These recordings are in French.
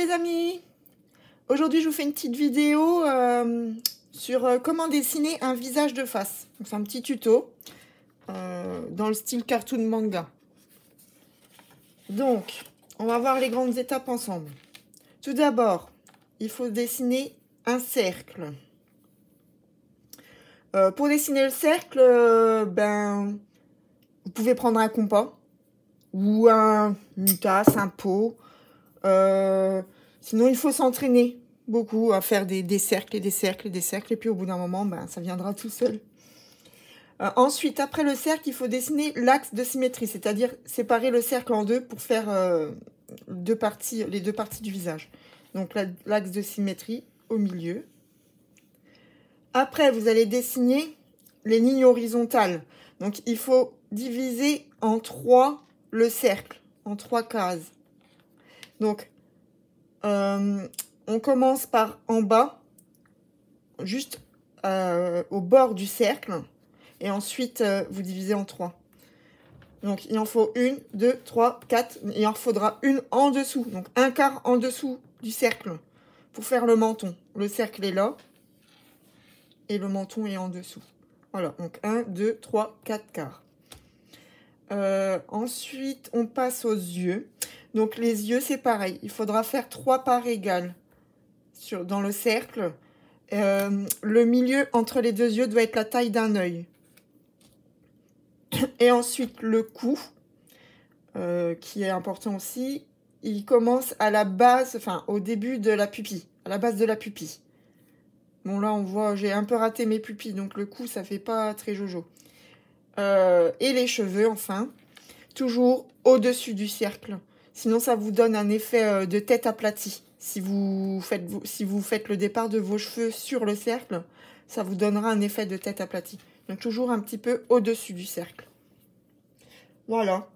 les amis! Aujourd'hui je vous fais une petite vidéo sur comment dessiner un visage de face. C'est un petit tuto dans le style cartoon manga. Donc on va voir les grandes étapes ensemble. Tout d'abord, il faut dessiner un cercle. Pour dessiner le cercle, vous pouvez prendre un compas ou une tasse, un pot. Sinon, il faut s'entraîner beaucoup à faire des cercles et des cercles et des cercles. Et puis, au bout d'un moment, ça viendra tout seul. Ensuite, après le cercle, il faut dessiner l'axe de symétrie. C'est-à-dire séparer le cercle en deux pour faire les deux parties du visage. Donc, l'axe de symétrie au milieu. Après, vous allez dessiner les lignes horizontales. Donc, il faut diviser en 3 le cercle, en 3 cases. Donc, on commence par en bas, juste au bord du cercle. Et ensuite, vous divisez en 3. Donc, il en faut 1, 2, 3, 4. Il en faudra une en dessous. Donc, un quart en dessous du cercle pour faire le menton. Le cercle est là. Et le menton est en dessous. Voilà, donc 1, 2, 3, 4 quarts. Ensuite, on passe aux yeux. Donc, les yeux, c'est pareil. Il faudra faire 3 parts égales dans le cercle. Le milieu entre les deux yeux doit être la taille d'un œil. Et ensuite, le cou, qui est important aussi, il commence à la base, enfin, au début de la pupille, à la base de la pupille. Bon, là, on voit, j'ai un peu raté mes pupilles, donc le cou, ça fait pas très jojo. Et les cheveux, enfin, toujours au-dessus du cercle. Sinon, ça vous donne un effet de tête aplatie. Si vous faites le départ de vos cheveux sur le cercle, ça vous donnera un effet de tête aplatie. Donc, toujours un petit peu au-dessus du cercle. Voilà.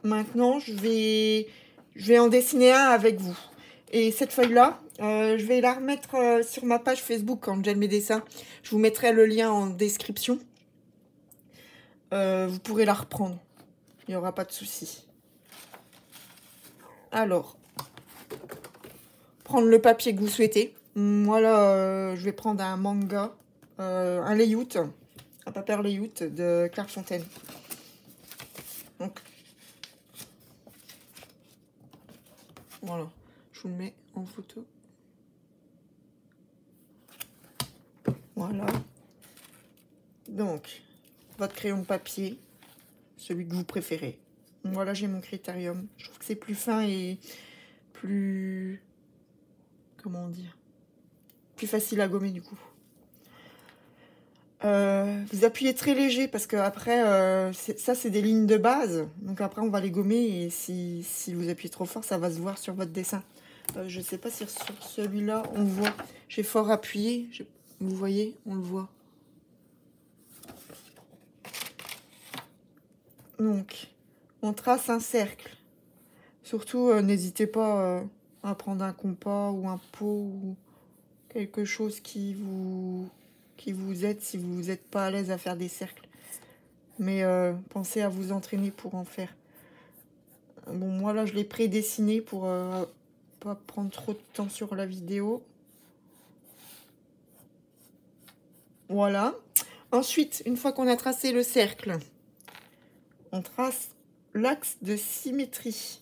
Maintenant, je vais en dessiner un avec vous. Et cette feuille-là, je vais la remettre sur ma page Facebook quand j'ai mes dessins. Je vous mettrai le lien en description. Vous pourrez la reprendre. Il n'y aura pas de souci. Alors, prendre le papier que vous souhaitez. Moi, là, je vais prendre un manga, un layout, un papier layout de Clairefontaine. Donc, voilà, je vous le mets en photo. Voilà. Donc, votre crayon de papier, celui que vous préférez. Voilà, j'ai mon critérium. Je trouve que c'est plus fin et plus... Comment dire? Plus facile à gommer, du coup. Vous appuyez très léger parce que après, ça, c'est des lignes de base. Donc après, on va les gommer et si vous appuyez trop fort, ça va se voir sur votre dessin. Je sais pas si sur celui-là, on voit. J'ai fort appuyé. Vous voyez, on le voit. Donc, on trace un cercle. Surtout, n'hésitez pas à prendre un compas ou un pot ou quelque chose qui vous aide si vous n'êtes pas à l'aise à faire des cercles. Mais pensez à vous entraîner pour en faire. Bon, moi là, je l'ai prédessiné pour pas prendre trop de temps sur la vidéo. Voilà. Ensuite, une fois qu'on a tracé le cercle, on trace l'axe de symétrie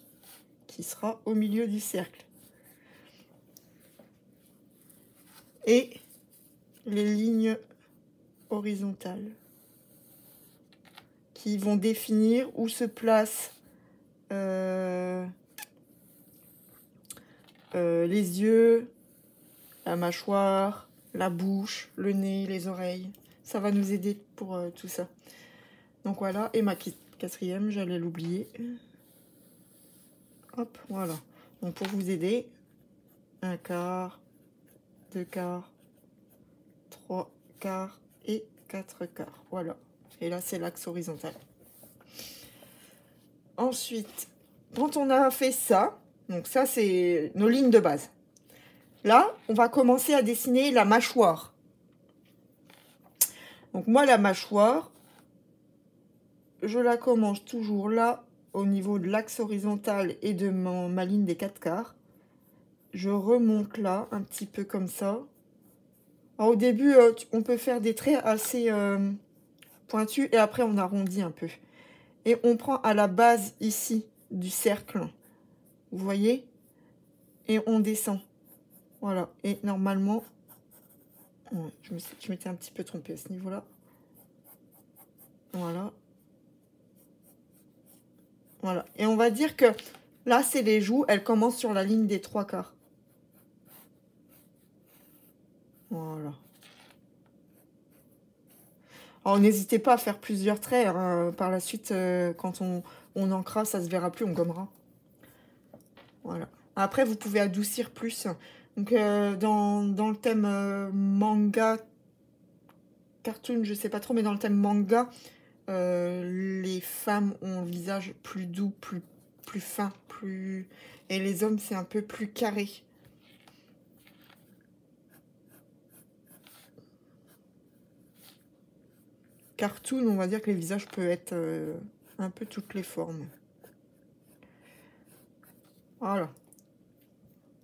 qui sera au milieu du cercle. Et les lignes horizontales qui vont définir où se placent les yeux, la mâchoire, la bouche, le nez, les oreilles. Ça va nous aider pour tout ça. Donc voilà, et ma quatrième, j'allais l'oublier. Hop, voilà. Donc pour vous aider, 1 quart, 2 quarts, 3 quarts et 4 quarts. Voilà. Et là, c'est l'axe horizontal. Ensuite, quand on a fait ça, donc ça, c'est nos lignes de base. Là, on va commencer à dessiner la mâchoire. Donc moi, la mâchoire, je la commence toujours là, au niveau de l'axe horizontal et de ma ligne des 4 quarts. Je remonte là, un petit peu comme ça. Alors, au début, on peut faire des traits assez pointus et après on arrondit un peu. Et on prend à la base ici du cercle, vous voyez, et on descend. Voilà, et normalement, ouais, je m'étais un petit peu trompée à ce niveau-là. Voilà. Voilà, et on va dire que là, c'est les joues, elles commencent sur la ligne des 3 quarts. Voilà. Alors, n'hésitez pas à faire plusieurs traits, hein. Par la suite, quand on ancrera, ça se verra plus, on gommera. Voilà. Après, vous pouvez adoucir plus. Donc, dans le thème manga, cartoon, je sais pas trop, mais dans le thème manga, les femmes ont un visage plus doux, plus fin, plus... Et les hommes, c'est un peu plus carré. Cartoon, on va dire que les visages peuvent être un peu toutes les formes. Voilà.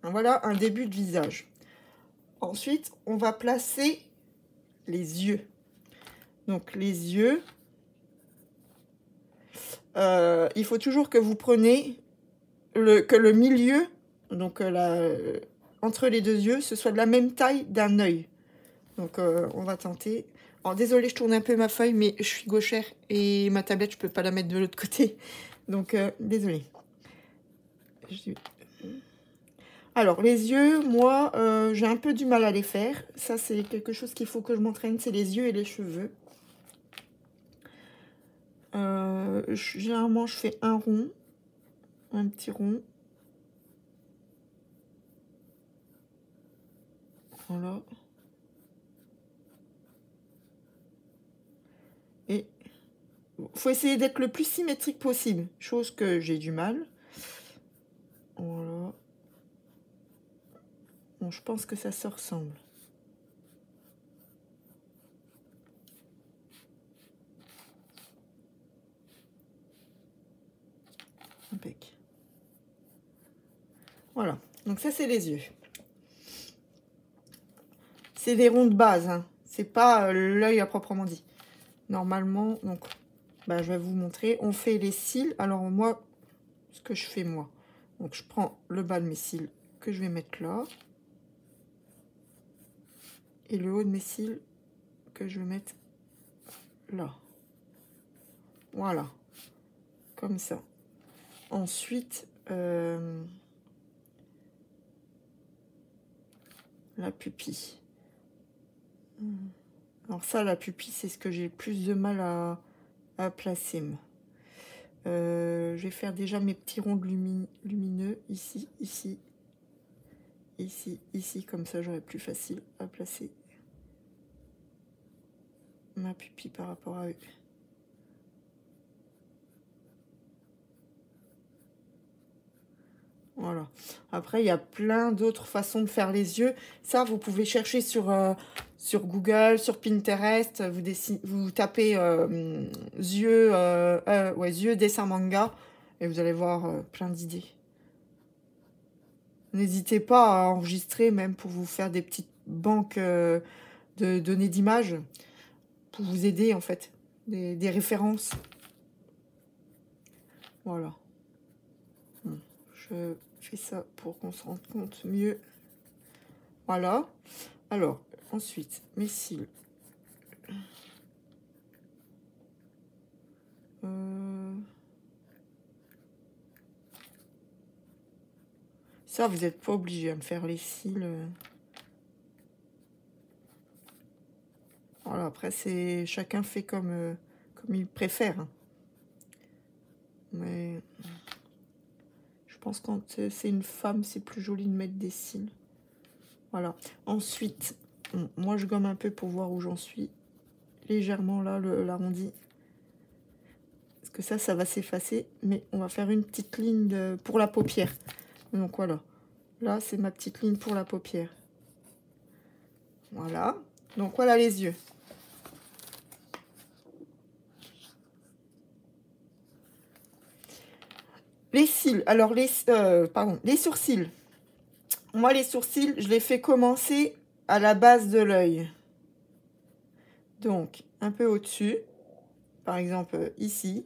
Voilà un début de visage. Ensuite, on va placer les yeux. Donc, les yeux, il faut toujours que vous preniez que le milieu, donc entre les deux yeux, ce soit de la même taille d'un œil. Donc, on va tenter. Alors, désolée, je tourne un peu ma feuille, mais je suis gauchère et ma tablette, je peux pas la mettre de l'autre côté. Donc, désolée. Alors, les yeux, moi, j'ai un peu du mal à les faire. Ça, c'est quelque chose qu'il faut que je m'entraîne, c'est les yeux et les cheveux. Généralement, je fais un rond, un petit rond. Voilà. Et il faut essayer d'être le plus symétrique possible, chose que j'ai du mal. Voilà. Bon, je pense que ça se ressemble. Impec. Voilà. Donc ça, c'est les yeux. C'est des ronds de base, hein. C'est pas l'œil à proprement dit. Normalement, donc, bah, je vais vous montrer. On fait les cils. Alors moi, ce que je fais moi. Donc je prends le bas de mes cils que je vais mettre là. Et le haut de mes cils que je vais mettre là. Voilà. Comme ça. Ensuite, la pupille. Alors ça, la pupille, c'est ce que j'ai le plus de mal à placer, moi. Je vais faire déjà mes petits ronds lumineux ici, ici, ici, ici, comme ça j'aurai plus facile à placer ma pupille par rapport à eux. Voilà. Après, il y a plein d'autres façons de faire les yeux. Ça, vous pouvez chercher sur Google, sur Pinterest. Vous tapez yeux dessin manga et vous allez voir plein d'idées. N'hésitez pas à enregistrer, même pour vous faire des petites banques de données d'images, pour vous aider, en fait, des références. Voilà. Bon, je fais ça pour qu'on se rende compte mieux. Voilà. Alors, ensuite, mes cils. Ça, vous n'êtes pas obligé à me faire les cils. Voilà, après, c'est chacun fait comme il préfère, hein. Mais je pense que quand c'est une femme, c'est plus joli de mettre des cils. Voilà. Ensuite, moi, je gomme un peu pour voir où j'en suis. Légèrement, là, l'arrondi. Parce que ça va s'effacer. Mais on va faire une petite ligne pour la paupière. Donc, voilà. Là, c'est ma petite ligne pour la paupière. Voilà. Donc, voilà les yeux. Les cils. Alors, pardon, les sourcils. Moi, les sourcils, je les fais commencer à la base de l'œil. Donc, un peu au-dessus. Par exemple, ici.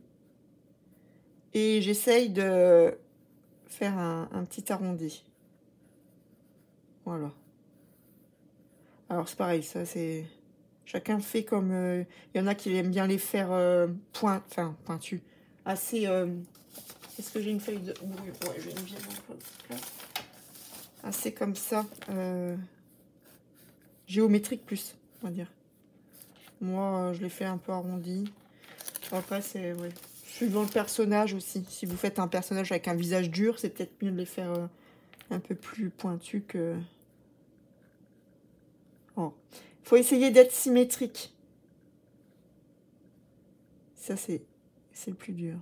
Et j'essaye de faire un petit arrondi. Voilà. Alors, c'est pareil, ça, c'est... Chacun fait comme... Il y en a qui aiment bien les faire pointus. Assez... Est-ce que j'ai une feuille de... Oui, ouais, j'ai une bien... Assez comme ça. Géométrique plus, on va dire. Moi, je les fais un peu arrondi. Après, c'est... Ouais. Suivant le personnage aussi. Si vous faites un personnage avec un visage dur, c'est peut-être mieux de les faire un peu plus pointus que... Oh. Faut essayer d'être symétrique. Ça, c'est le plus dur.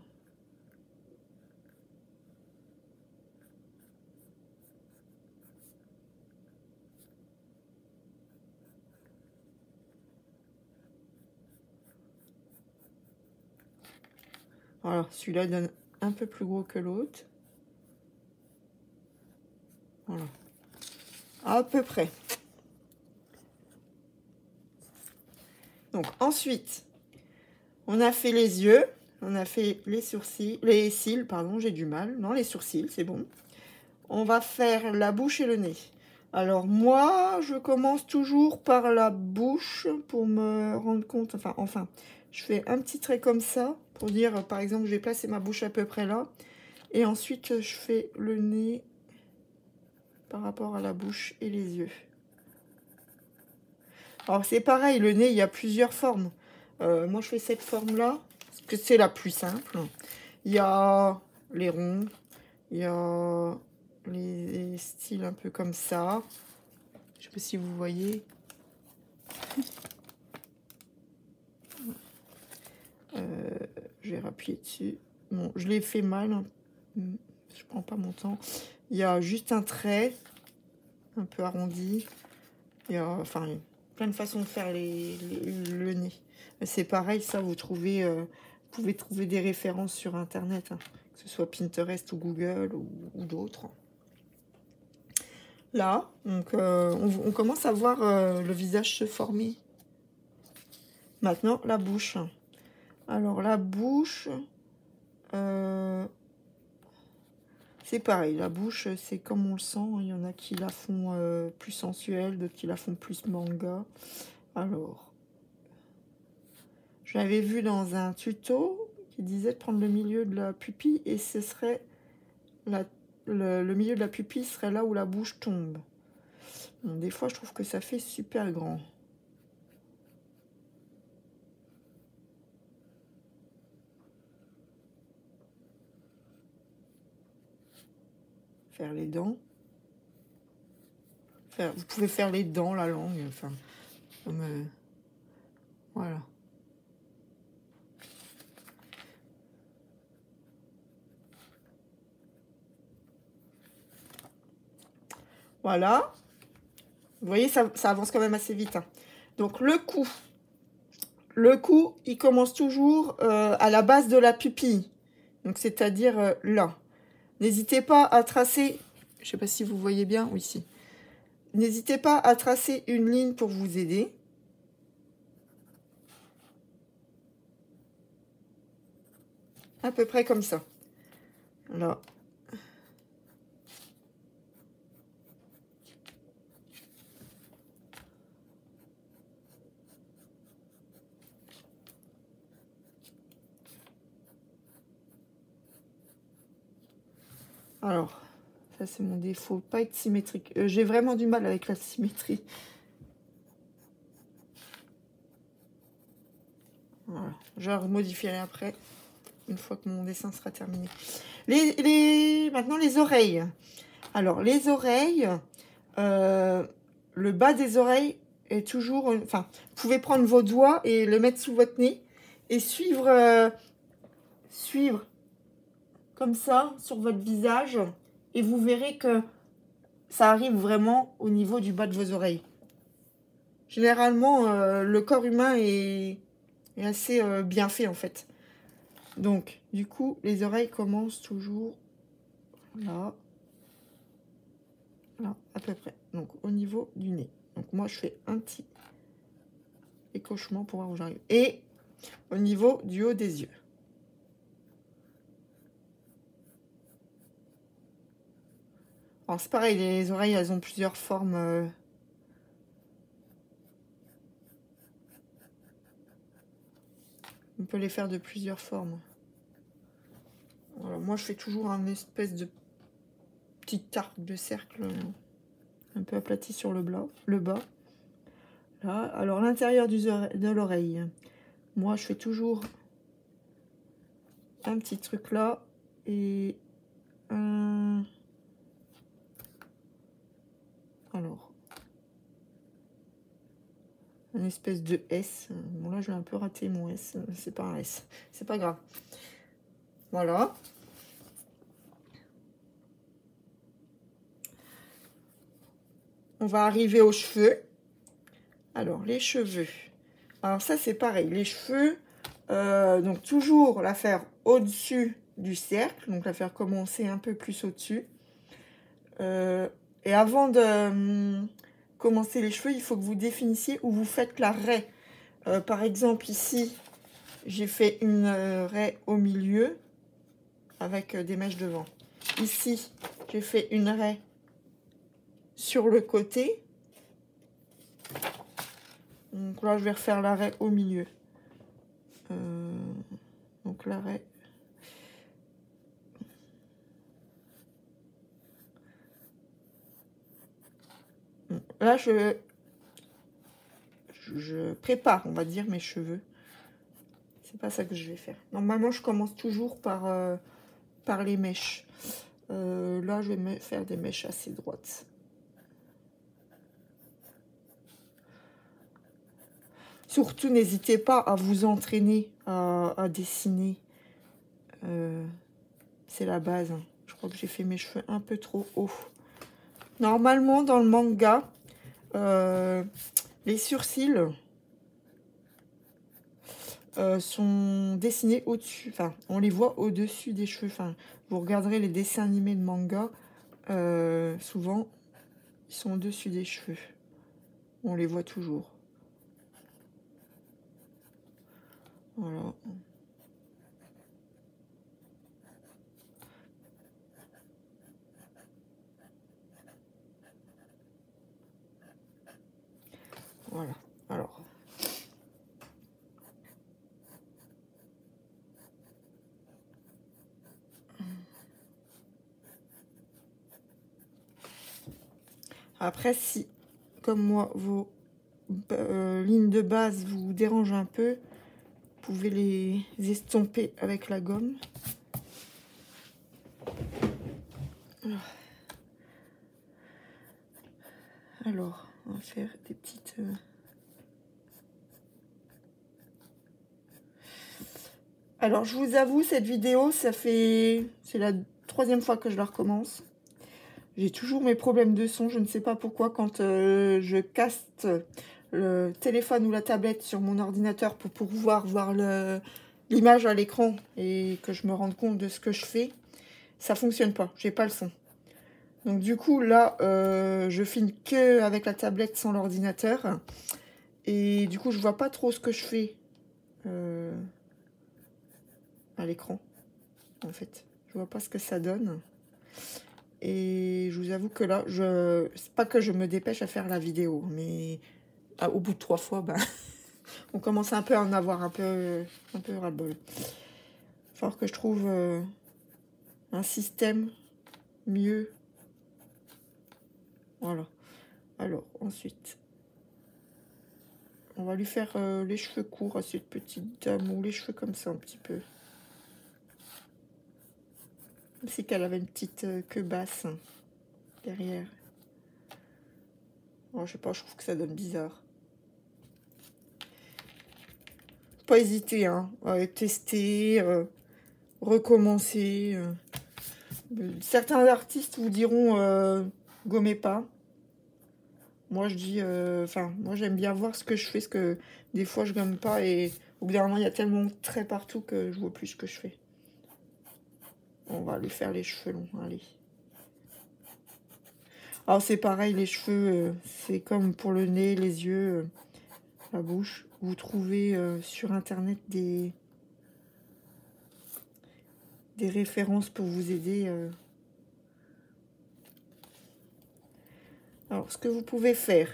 Voilà, celui-là donne un peu plus gros que l'autre. Voilà. À peu près. Donc, ensuite, on a fait les yeux. On a fait les sourcils, les cils, pardon, j'ai du mal. Non, les sourcils, c'est bon. On va faire la bouche et le nez. Alors, moi, je commence toujours par la bouche pour me rendre compte. Enfin, je fais un petit trait comme ça pour dire, par exemple, je vais placer ma bouche à peu près là. Et ensuite, je fais le nez par rapport à la bouche et les yeux. Alors, c'est pareil, le nez, il y a plusieurs formes. Moi, je fais cette forme-là, parce que c'est la plus simple. Il y a les ronds, il y a les styles un peu comme ça. Je sais pas si vous voyez. Je vais appuyer dessus. Bon, je l'ai fait mal. Hein. Je prends pas mon temps. Il y a juste un trait, un peu arrondi. Il y a, enfin, plein de façons de faire le nez. C'est pareil, ça, vous pouvez trouver des références sur Internet, hein, que ce soit Pinterest ou Google ou d'autres. Là, donc, on commence à voir le visage se former. Maintenant, la bouche. Alors, la bouche, c'est pareil. La bouche, c'est comme on le sent. Il y en a qui la font plus sensuelle, d'autres qui la font plus manga. Alors, je l'avais vu dans un tuto qui disait de prendre le milieu de la pupille et ce serait le milieu de la pupille serait là où la bouche tombe. Bon, des fois, je trouve que ça fait super grand. Faire les dents. Vous pouvez faire les dents, la langue, enfin, comme, voilà. Voilà. Vous voyez, ça avance quand même assez vite. Hein. Donc, le cou, il commence toujours à la base de la pupille. Donc, c'est-à-dire là. N'hésitez pas à tracer, je ne sais pas si vous voyez bien, oui, si. N'hésitez pas à tracer une ligne pour vous aider. À peu près comme ça. Là. Alors, ça c'est mon défaut, pas être symétrique. J'ai vraiment du mal avec la symétrie. Voilà, je remodifierai après, une fois que mon dessin sera terminé. Maintenant, les oreilles. Alors, les oreilles, le bas des oreilles est toujours... Enfin, vous pouvez prendre vos doigts et le mettre sous votre nez et suivre comme ça sur votre visage et vous verrez que ça arrive vraiment au niveau du bas de vos oreilles. Généralement, le corps humain est assez bien fait en fait. Donc, du coup, les oreilles commencent toujours là, là, à peu près. Donc, au niveau du nez. Donc, moi, je fais un petit écochement pour voir où j'arrive. Et au niveau du haut des yeux. Alors, c'est pareil, les oreilles, elles ont plusieurs formes. On peut les faire de plusieurs formes. Voilà, moi, je fais toujours un espèce de petit arc de cercle un peu aplati sur le bas. Là, alors l'intérieur de l'oreille, moi, je fais toujours un petit truc là et un... Alors, une espèce de S. Bon, là, je vais un peu rater mon S. C'est pas un S. C'est pas grave. Voilà. On va arriver aux cheveux. Alors, les cheveux. Alors, ça, c'est pareil. Les cheveux, donc toujours la faire au-dessus du cercle. Donc, la faire commencer un peu plus au-dessus. Et avant de commencer les cheveux, il faut que vous définissiez où vous faites la raie. Par exemple, ici, j'ai fait une raie au milieu avec des mèches devant. Ici, j'ai fait une raie sur le côté. Donc là, je vais refaire la raie au milieu. Donc la raie. Là, je prépare, on va dire, mes cheveux. C'est pas ça que je vais faire. Normalement, je commence toujours par les mèches. Là, je vais me faire des mèches assez droites. Surtout, n'hésitez pas à vous entraîner à dessiner. C'est la base. Je crois que j'ai fait mes cheveux un peu trop haut. Normalement, dans le manga, les sourcils sont dessinés au-dessus. Enfin, on les voit au-dessus des cheveux. Enfin, vous regarderez les dessins animés de manga. Souvent, ils sont au-dessus des cheveux. On les voit toujours. Voilà. Voilà. Alors. Après, si, comme moi, vos lignes de base vous dérangent un peu, vous pouvez les estomper avec la gomme. Alors, on va faire des petites... Alors, je vous avoue, cette vidéo, c'est la 3e fois que je la recommence. J'ai toujours mes problèmes de son. Je ne sais pas pourquoi quand je caste le téléphone ou la tablette sur mon ordinateur pour pouvoir voir l'image à l'écran et que je me rende compte de ce que je fais, ça fonctionne pas. J'ai pas le son. Donc du coup, là, je filme que avec la tablette sans l'ordinateur. Et du coup, je vois pas trop ce que je fais à l'écran, en fait. Je vois pas ce que ça donne. Et je vous avoue que là, c'est pas que je me dépêche à faire la vidéo, mais au bout de 3 fois, ben, on commence un peu à en avoir un peu ras-le-bol. Il va falloir que je trouve un système mieux. Voilà. Alors, ensuite, on va lui faire les cheveux courts à cette petite dame, ou les cheveux comme ça un petit peu. Comme si qu'elle avait une petite queue basse derrière. Oh, je sais pas, je trouve que ça donne bizarre. Pas hésiter, hein, à tester, recommencer. Certains artistes vous diront gommez pas. Moi je dis, moi j'aime bien voir ce que je fais, parce que des fois je gomme pas et au bout d'un moment il y a tellement de traits partout que je vois plus ce que je fais. On va lui faire les cheveux longs, allez. Alors c'est pareil, les cheveux, c'est comme pour le nez, les yeux, la bouche. Vous trouvez sur internet des références pour vous aider. Alors ce que vous pouvez faire,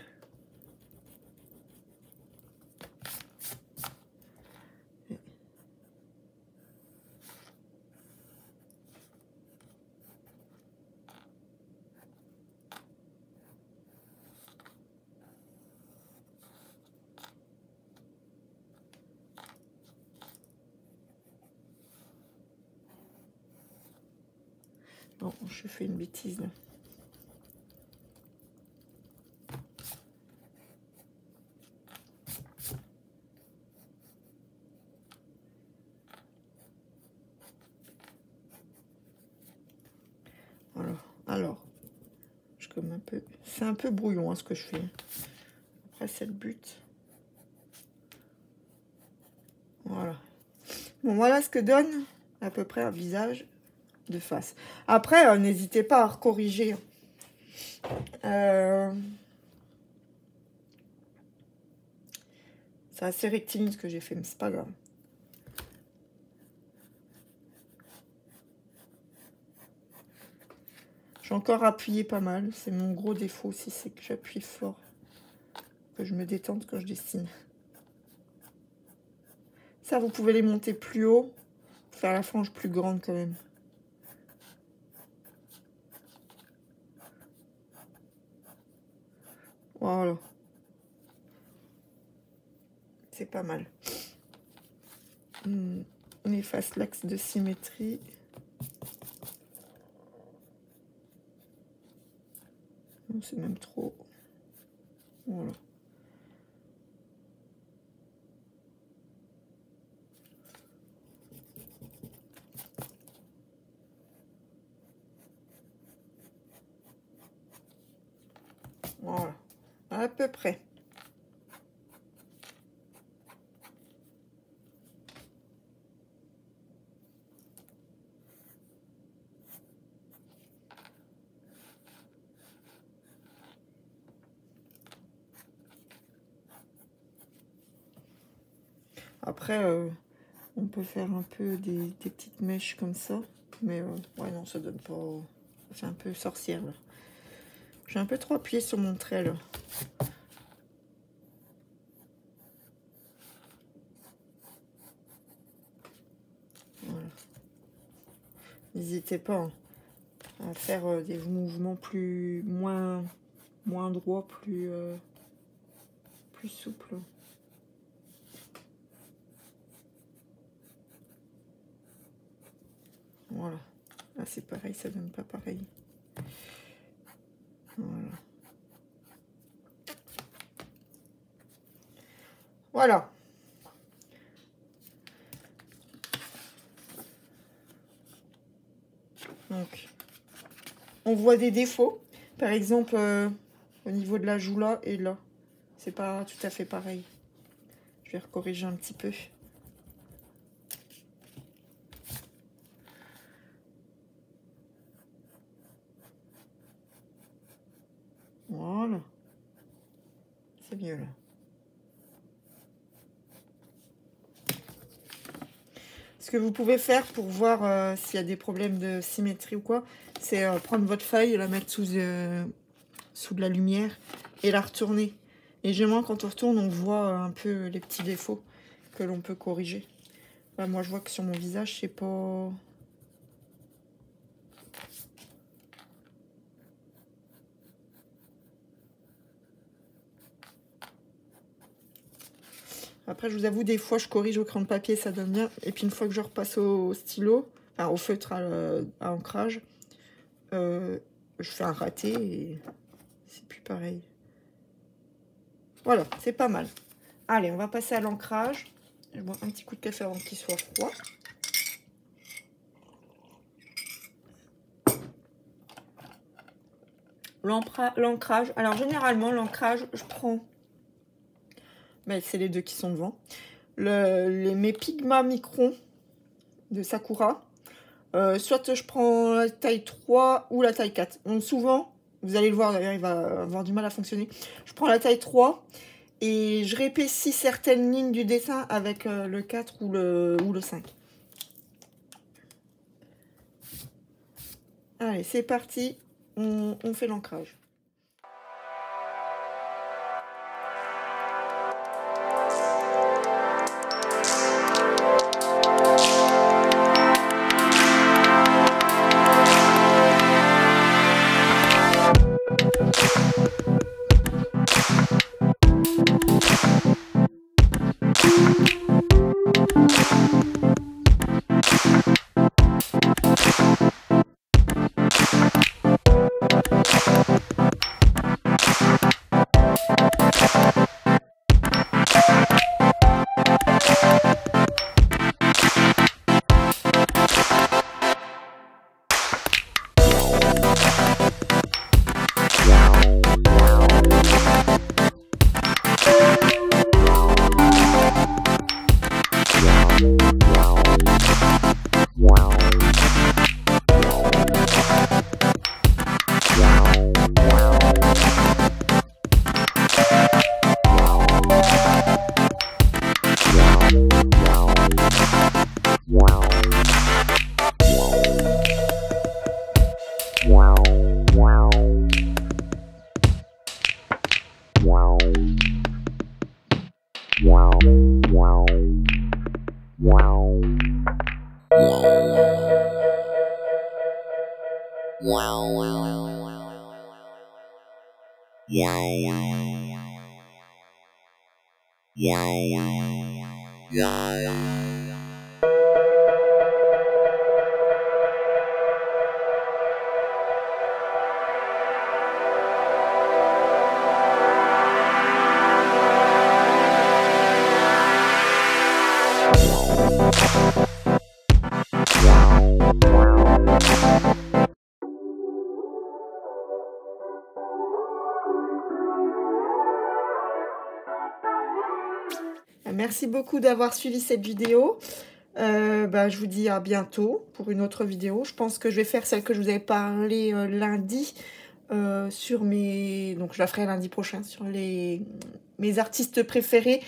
non, je fais une bêtise là. Voilà. Alors, je comme un peu, c'est un peu brouillon hein, ce que je fais. Après c'est le but. Voilà. Bon, voilà ce que donne à peu près un visage de face. Après, n'hésitez pas à recorriger. C'est assez rectiligne ce que j'ai fait, mais c'est pas grave. J'ai encore appuyé pas mal. C'est mon gros défaut aussi, c'est que j'appuie fort. Que je me détende quand je dessine. Ça, vous pouvez les monter plus haut. Faire la frange plus grande quand même. Voilà. C'est pas mal. On efface l'axe de symétrie. C'est même trop. Voilà. Voilà. À peu près. Après, on peut faire un peu des petites mèches comme ça. Mais ouais, non, ça donne pas... Ça fait un peu sorcière, là. J'ai un peu trop appuyé sur mon trait, là. Voilà. N'hésitez pas hein, à faire des mouvements moins droits, plus souples. Voilà. Là, c'est pareil, ça donne pas pareil. Voilà. Voilà. Donc, on voit des défauts. Par exemple, au niveau de la joue là et là. C'est pas tout à fait pareil. Je vais recorriger un petit peu. Voilà. C'est mieux là. Ce que vous pouvez faire pour voir s'il y a des problèmes de symétrie ou quoi, c'est prendre votre feuille et la mettre sous de la lumière et la retourner. Et généralement, quand on retourne, on voit un peu les petits défauts que l'on peut corriger. Là, moi, je vois que sur mon visage, c'est pas... Après, je vous avoue, des fois, je corrige au crayon de papier, ça donne bien. Et puis, une fois que je repasse au stylo, enfin, au feutre à ancrage, je fais un raté et c'est plus pareil. Voilà, c'est pas mal. Allez, on va passer à l'ancrage. Je bois un petit coup de café avant qu'il soit froid. L'ancrage. Alors, généralement, l'ancrage, je prends... Ben, c'est les deux qui sont devant. Mes Pigma Micron de Sakura. Soit je prends la taille 3 ou la taille 4. Donc, souvent, Vous allez le voir, d'ailleurs, il va avoir du mal à fonctionner. Je prends la taille 3 et je réépaissis certaines lignes du dessin avec le 4 ou le 5. Allez, c'est parti, on fait l'ancrage. Merci beaucoup d'avoir suivi cette vidéo. Je vous dis à bientôt pour une autre vidéo. Je pense que je vais faire celle que je vous avais parlé lundi sur mes... Donc je la ferai lundi prochain sur mes artistes préférés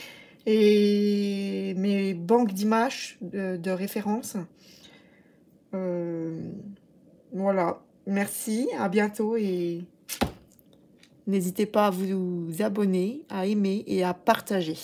et mes banques d'images de référence. Voilà. Merci, à bientôt et n'hésitez pas à vous abonner, à aimer et à partager.